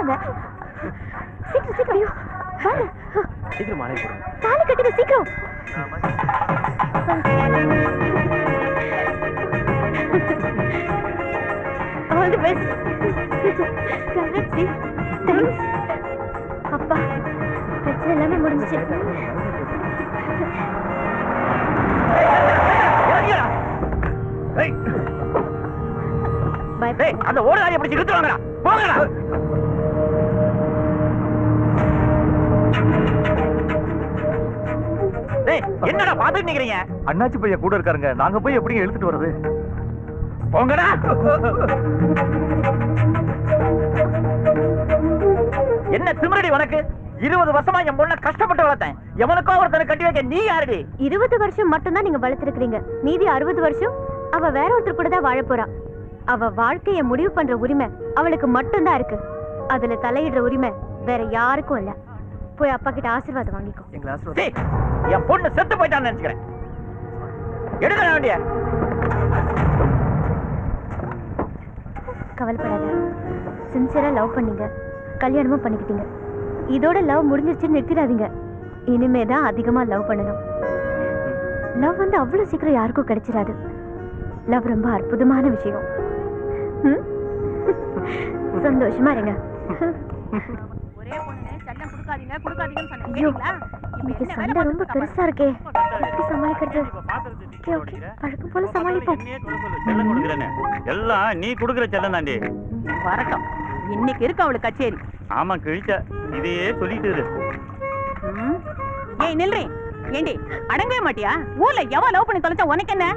வந்துட்டாங்க. சீக்கிரம் சீக்கிரம் வாங்க. சீக்கிரம் மாலை போடுங்க. தாலி கட்டுங்க சீக்கிரம். All the best. Correct. Thanks. அப்பா பிரச்சனை எல்லாமே முடிஞ்சிச்சு. அந்த ஓடுகாரியை பிடிச்சு இழுத்து வாங்கடா. போங்கடா. என்னடா பாத்துட்டு நிக்கிறீங்க? அண்ணாச்சி பையன் கூட இருக்காருங்க. நாங்க போய் எப்படி இழுத்துட்டு வர்றது? போங்கடா. என்ன திமிரடி உனக்கு? 20 வருஷமா என் பொண்ணை கஷ்டப்பட்டு வளர்த்தேன். எவனுக்கோ ஒருத்தனை கட்டி வைக்க நீ யாருடி? 20 வருஷம் மட்டும்தான் நீங்க வளர்த்திருக்கீங்க. மீதி 60 வருஷம் அவ வேற ஒருத்தர் கூட தான் வாழ போறா. அவ வாழ்க்கைய முடிவு பண்ற உரிமை அவளுக்கு மட்டும்தான் இருக்கு. அதுல தலையிடுற உரிமை வேற யாருக்கும் இல்ல. போய் அப்பா கிட்ட ஆசீர்வாதம் வாங்கிக்கோ. என் பொண்ணு செத்து போயிட்டான்னு நினைச்சுக்கிறேன். எடுக்க வேண்டிய கவலைப்படாத. சின்சியரா லவ் பண்ணீங்க, கல்யாணமும் பண்ணிக்கிட்டீங்க. இதோட லவ் முடிஞ்சிருச்சுன்னு நிறுத்திடாதீங்க. இனிமேதான் அதிகமா லவ் பண்ணணும். லவ் வந்து அவ்வளவு சீக்கிரம் யாருக்கும் கிடைச்சிடாது. லவ் ரொம்ப அற்புதமான விஷயம். சந்தோஷமா இருங்க. ஒரே பொண்ணு செல்லம் கொடுக்காதீங்க கொடுக்காதீங்கன்னு சொன்னீங்களா? இன்னைக்கு சண்டை ரொம்ப பெருசா இருக்கே. எப்படி சமாளிக்கிறது? ஓகே ஓகே, பழக்கம் போல சமாளிப்போம். செல்லம் கொடுக்குறேன்னு எல்லாம் நீ கொடுக்குற செல்லம் தாண்டி. வரட்டும், இன்னைக்கு இருக்கு அவளுக்கு கச்சேரி. ஆமா கிழிச்ச இதையே சொல்லிட்டு இரு. ஏய் நில்றி. ஏண்டி அடங்கவே மாட்டியா? ஊர்ல எவன் லவ் பண்ணி தொலைச்சா உனக்கு என்ன?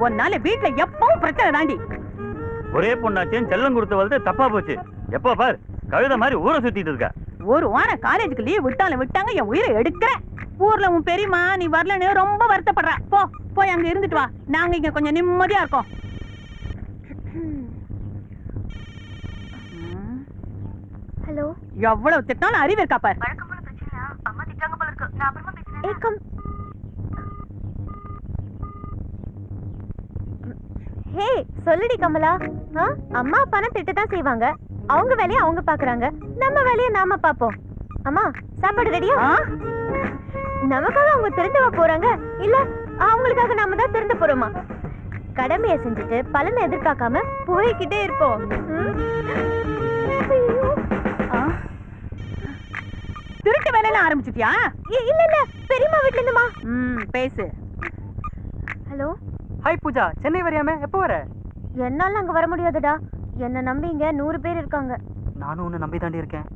ஒன்னால வீட்டுல எப்பவும் பிரச்சனை தாண்டி. ஒரே பொண்ணாச்சேன்னு செல்லம் கொடுத்து வந்து தப்பா போச்சு. எப்போ பார் கழுத மாதிரி ஊரை சுத்திட்டு இருக்கா. ஒரு வாரம் காலேஜுக்கு லீவ் விட்டாலும் விட்டாங்க, என் உயிரை எடுக்கிறேன். ஊர்ல உன் பெரியமா நீ வரலன்னு ரொம்ப வருத்தப்படுறா. போய் அங்க இருந்துட்டு வா. நாங்க இங்க கொஞ்சம் நிம்மதியா இருக்கோம். ஹலோ. எவ்வளவு திட்டாலும் அறிவு இருக்கா பாரு. ஏக்கம். ஹே சொல்லுடி கமலா. அம்மா அப்பானா திட்டத்தான் செய்வாங்க. அவங்க வேலையை அவங்க பாக்குறாங்க, நம்ம வேலையை நாம பாப்போம். அம்மா சாப்பாடு ரெடியா? நமக்காக அவங்க திருந்தவா போறாங்க, இல்ல அவங்களுக்காக நாம தான் திருந்த போறோமா? கடமையை செஞ்சுட்டு பலனை எதிர்பார்க்காம போய்கிட்டே இருப்போம். திருட்டு வேலையெல்லாம் ஆரம்பிச்சுட்டியா? இல்ல இல்ல, பெரியம்மா வீட்ல இருந்துமா. பேசு. ஹலோ. ஹாய் பூஜா, சென்னை வரியாமே, எப்போ வர? என்னால அங்க வர முடியாதுடா. என்ன நம்பி இங்க 100 பேர் இருக்காங்க. நானும் உன்னை நம்பி தாண்டி இருக்கேன்.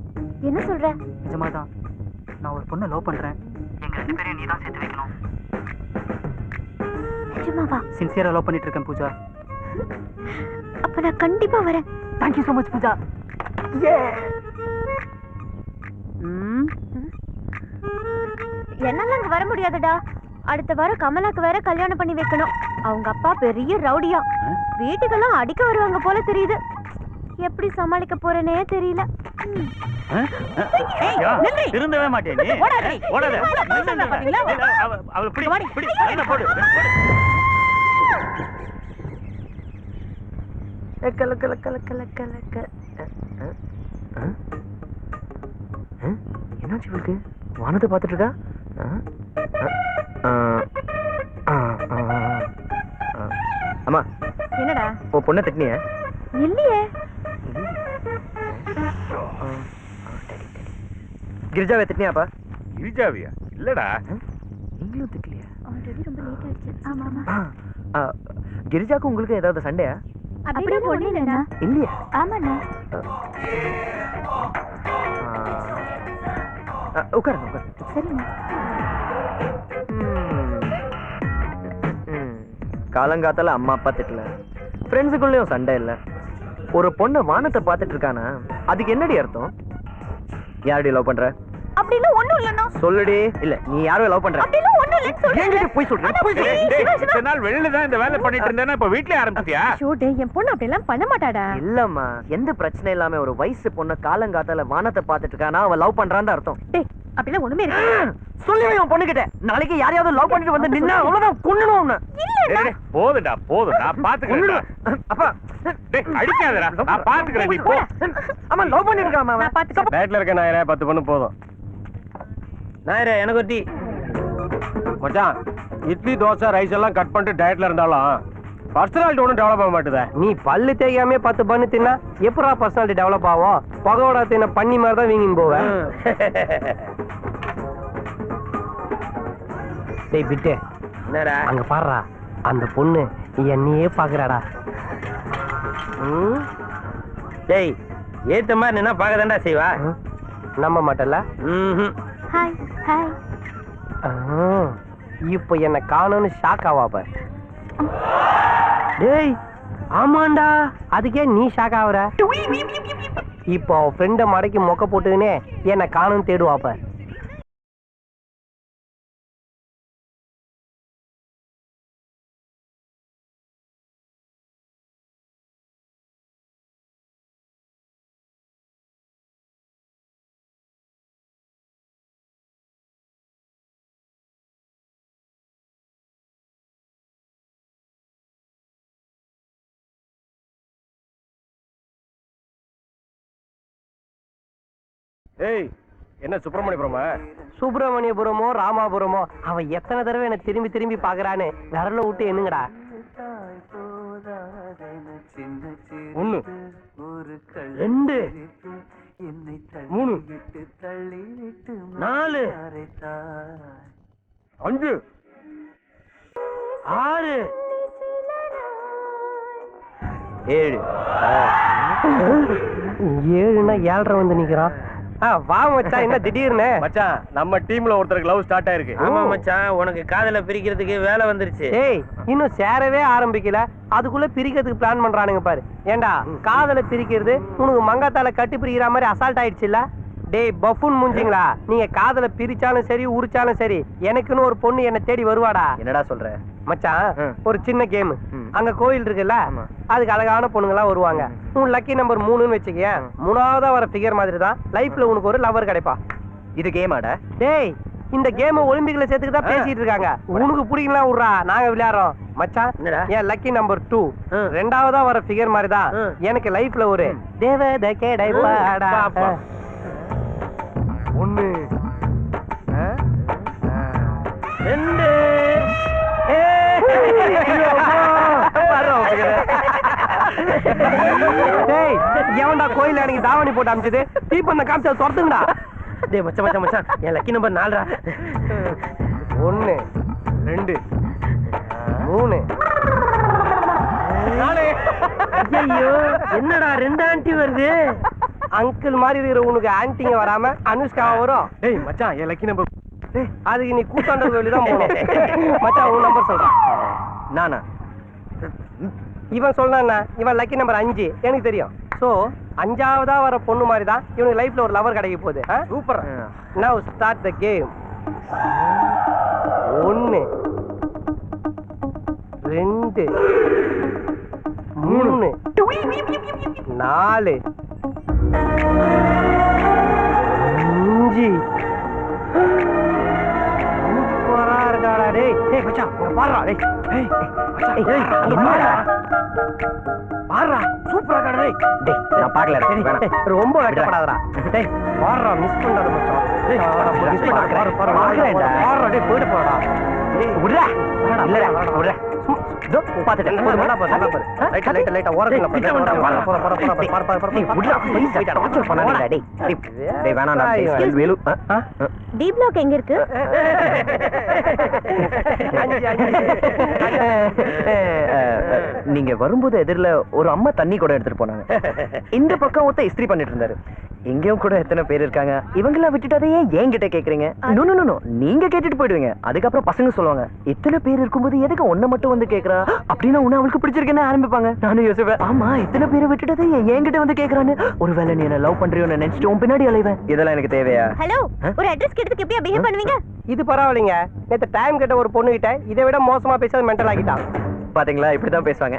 என்ன சொல்ற? நிஜமாதான், நான் ஒரு பொண்ணை லவ் பண்றேன். எங்க 2 பேரையும் நீ தான் சேர்த்து வைக்கணும். நிஜமாவா? சின்சியரா லவ் பண்ணிட்டு இருக்கேன் பூஜா. அப்ப நான் கண்டிப்பா வரேன். Thank you so much Pooja. என்னால அங்க வர முடியாதுடா. அடுத்த வாரம் கமலாக்கு வேற கல்யாணம் பண்ணி வைக்கணும். அவங்க அப்பா பெரிய ரவுடியா. வீட்டுக்கெல்லாம் அடிக்க வருவாங்க போல தெரியுது. எப்படி சமாளிக்க போறேனே தெரியல. திருந்தவே மாட்டேன் நீ. ஓடாத. அவளை பிடி பிடி. போடு. என்னாச்சு இவளுக்கு? வானத்தை பார்த்துட்டு இருக்கா? அம்மா. என்னடா? ஓ பொண்ணை திட்டினிய? இல்லையே. கிரிஜாவை திட்டினியாப்பா? கிரிஜாவியா? இல்லடா. நீங்களும் திட்டலையா? ஆல்ரெடி ரொம்ப லேட் ஆயிடுச்சு. ஆமா. கிரிஜாக்கு உங்களுக்கு ஏதாவது சண்டையா? அப்படியே ஒண்ணு இல்லைண்ணா. இல்லையா? ஆமாண்ணா. உட்காருங்க. சரிண்ணா. காலங்காத்தால அம்மா அப்பா திட்டல, ஃப்ரெண்ட்ஸுக்குள்ளேயும் சண்டை இல்ல. ஒரு பொண்ணை வானத்தை பார்த்துட்டு இருக்கானா, அதுக்கு என்னடி அர்த்தம்? யாரடி லவ் பண்ற? அப்படிலாம் ஒண்ணும் இல்லண்ணா. சொல்லுடி. இல்ல நீ யாரோ லவ் பண்ற? அப்படிலாம் ஒண்ணும் இல்லன்னு சொல்றேன். போய் சொல்றேன். இத்தனை நாள் வெளியில தான் இந்த வேலை பண்ணிட்டு இருந்தேன்னா இப்ப வீட்லயே ஆரம்பிச்சியா? ஷூட் என் பொண்ணு அப்படிலாம் பண்ண மாட்டாடா. இல்லம்மா, எந்த பிரச்சனை இல்லாம ஒரு வயசு பொண்ணு காலங்காத்தால வானத்தை பார்த்துட்டு இருக்கானா, அவ லவ் பண்றான்னு அர்த்தம். டேய் அப்படிலாம் ஒண்ணுமே இல்ல. சொல்லி உன் பொண்ணுகிட்ட நாளைக்கு யாரையாவது லவ் பண்ணிட்டு வந்து நின்னா அவ்வளவுதான், கொன்னுடும். போதுடா நான் பாத்துக்கிறேன். அப்பா அடிக்காதடா, நான் பாத்துக்கிறேன், நீ போ. அவன் லவ் பண்ணிருக்கான் அவன். நான் பாத்துக்கிறேன். டயட்ல இருக்க நாயரே, 10 பொண்ணு போதும். நாயரே எனக்கு ஒரு டீ. மச்சான், இட்லி தோசை ரைஸ் எல்லாம் கட் பண்ணிட்டு டயட்ல இருந்தாலும் பர்சனாலிட்டி ஒன்றும் டெவலப் ஆக மாட்டுதே. நீ பல்லு தேய்க்காமே 10 பண்ணு தின்னா எப்படா பர்சனாலிட்டி டெவலப் ஆகும்? பகோடா தின்ன பண்ணி மாதிரி தான் வீங்கின்னு போவேன். டேய் பிட்டு, என்னடா அங்க பாருடா, அந்த பொண்ணு என்னையே பாக்குறாடா. டேய், ஏத்த மாதிரி நின்னா பாக்கதாண்டா செய்வா. நம்ப மாட்டல? Hi hi. இப்போ என்ன காணும்னு ஷாக் ஆவாப்ப. டேய் ஆமாண்டா, அதுக்கே நீ ஷாக் ஆகுற? இப்போ ஃப்ரெண்ட மடக்கி மொக்க போட்டுக்கினே என்ன காணும் தேடுவாப்ப. ஏய், என்ன சுப்பிரமணியபுரமா? சுப்பிரமணியபுரமோ ராமாபுரமோ, அவன் எத்தனை தடவை என்ன திரும்பி திரும்பி பாக்குறான்னு விரல விட்டு என்னங்கடா. 1 2 3 4 5 6 7. 7ன்னா 7:30 வந்து நிக்கிறான். வா மச்சான், என்ன திடீர்னு? மச்சான், நம்ம டீம்ல ஒருத்தருக்கு லவ் ஸ்டார்ட் ஆயிருக்கு. ஆமா மச்சான், உனக்கு காதல பிரிக்கிறதுக்கு வேலை வந்துருச்சு. ஏய், இன்னும் சேரவே ஆரம்பிக்கல, அதுக்குள்ள பிரிக்கிறதுக்கு பிளான் பண்றானுங்க பாரு. ஏண்டா காதல பிரிக்கிறது உனக்கு மங்காத்தால கட்டி பிரிக்கிற மாதிரி அசால்ட் ஆயிடுச்சுல்ல? டேய் பஃபூன் மூஞ்சிங்களா, நீங்க காதல பிரிச்சாலும் சரி உரிச்சாலும் சரி எனக்குன்னு ஒரு பொண்ணு என்ன தேடி வருவாடா. என்னடா சொல்ற? மச்சான், ஒரு சின்ன கேம். அங்க கோயில் இருக்குல்ல, அதுக்கு அழகான பொண்ணுங்களா வருவாங்க. உன் லக்கி நம்பர் 3ன்னு வச்சுக்க, 3ஆவதா வர ஃபிகர் மாதிரி தான் லைஃப்ல உனக்கு ஒரு லவர் கிடைப்பா. இது கேமாடா? டேய், இந்த கேம் ஒலிம்பிக்ல சேர்த்துக்கு தான் பேசிட்டு இருக்காங்க. உனக்கு பிடிக்கலாம் விடுறா, நாங்க விளையாடுறோம். மச்சான், என் லக்கி நம்பர் 2 2ஆவதா வர ஃபிகர் மாதிரி தான் எனக்கு லைஃப்ல ஒரு தேவதை கிடைப்பாடா. 1 2 டேய், எவன்டா கோயில்ல எனக்கு தாவணி போட்டு அமிச்சது? தீப்பந்த காமிச்சா சொர்த்துங்கடா. டேய் மச்சான் மச்சான் மச்சான், என் லக்கி நம்பர் 4டா. 1 2 3 ஐயோ, என்னடா 2 ஆண்டி வருது? அங்கிள் மாதிரி இருக்கிற உனக்கு ஆன்டிங்க வராம அனுஷ்கா வரும். டேய் மச்சான், என் லக்கி நம்பர். அதுக்கு நீ கூத்தாண்ட கோயில தான் போகணும். மச்சான், உன் நம்பர் சொல்றான். நானா? இவன் சொல்றான்னா இவன் லக்கி நம்பர் 5 எனக்கு தெரியும். சோ 5ஆவதா வர பொண்ணு மாதிரி தான் இவனுக்கு லைஃப்ல ஒரு லவர் கிடைக்க போகுது. Super. Now start the game. 1 2 3 4 5. சூப்பரா இருக்காடா. டேய் டேய் மச்சான், இங்க பாருடா. டேய் டேய் மச்சான், டேய் அங்க பாருடா. பாருடா, சூப்பரா இருக்காடா. டேய் டேய், நான் பார்க்கல. வேணாம். ரொம்ப வெட்டப்படாதடா. டேய் பாருடா, மிஸ் பண்ணாத மச்சான். டேய் மிஸ் பண்ணாத. பாரு பாரு பார்க்கறேன்டா. பாருடா. டேய் போய்டு போடா. டேய் விடுடா. இல்லடா, விடுடா. இதோ பாத்துட்டேன். நல்லா பாரு, நல்லா பாரு. லைட்டா ஓரத்துல பாரு. போற போற போற பாரு பாரு பாரு. டேய், விடுடா. ப்ளீஸ் போய்டா. டார்ச்சர் பண்ணாதடா. டேய் டேய் வேணாம்டா. எக்ஸ்கியூஸ் வேலு. டி பிளாக் எங்க இருக்கு? நீங்க வரும்போது எதிரில ஒரு அம்மா தண்ணி கூட எடுத்துட்டு போனாங்க. இந்த பக்கம் ஒருத்த இஸ்திரி பண்ணிட்டு இருந்தாரு. எங்கேயும் கூட எத்தனை பேர் இருக்காங்க. இவங்கள விட்டுட்டு அதையே என்கிட்ட கேக்குறீங்க? நோ நோ நோ, நீங்க கேட்டுட்டு போயிடுவீங்க. அதுக்கப்புறம் பசங்க சொல்லுவாங்க, இத்தனை பேர் இருக்கும்போது எதுக்கு ஒன்ன மட்டும் வந்து கேக்குறா? அப்படின்னா உன்ன அவளுக்கு பிடிச்சிருக்கேன்னு ஆரம்பிப்பாங்க. நானும் யோசிப்பேன், ஆமா இத்தனை பேரை விட்டுட்டு அதை என்கிட்ட வந்து கேக்குறான்னு. ஒருவேளை நீ என்ன லவ் பண்றியோன்னு நினைச்சிட்டு உன் பின்னாடி அலைவேன். இதெல்லாம் எனக்கு தேவையா? ஹலோ, ஒரு அட்ரஸ் கேட்டதுக்கு எப்படியா பிஹேவ் பண்ணுவீங்க? இது பரவாயில்லைங்க. நேத்து டைம் கேட்ட ஒரு பொண்ணு கிட்ட இதை விட மோசமா பேசாத மென்டல் ஆகிட்டான். பாத்தீங்களா, இப்படிதான் பேசுவாங்க.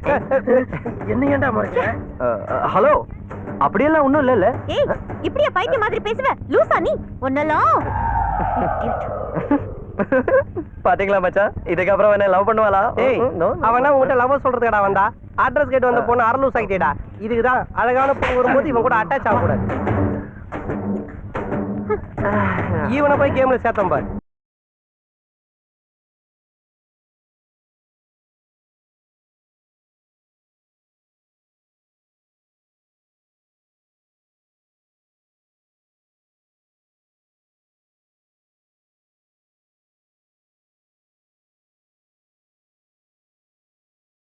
என்ன ஏன்டா முறைச்ச? ஹலோ, அப்படியெல்லாம் ஒண்ணும் இல்ல. ஏய், இப்படியா பைத்திய மாதிரி பேசுவ? லூசா நீ? ஒன்னலாம் பாத்தீங்களா மச்சான் இதுக்கப்புறம் என்ன லவ் பண்ணுவாளா? ஏய் அவனா உங்ககிட்ட லவ் சொல்றதுக்கடா வந்தா அட்ரஸ் கேட்டு வந்த பொண்ணு அரலூஸ் ஆகிட்டேடா இதுக்குதான் அழகான பொண்ணு வரும்போது இவன் கூட அட்டாச் ஆகக்கூடாது இவனை போய் கேம்ல சேர்த்தம் பாரு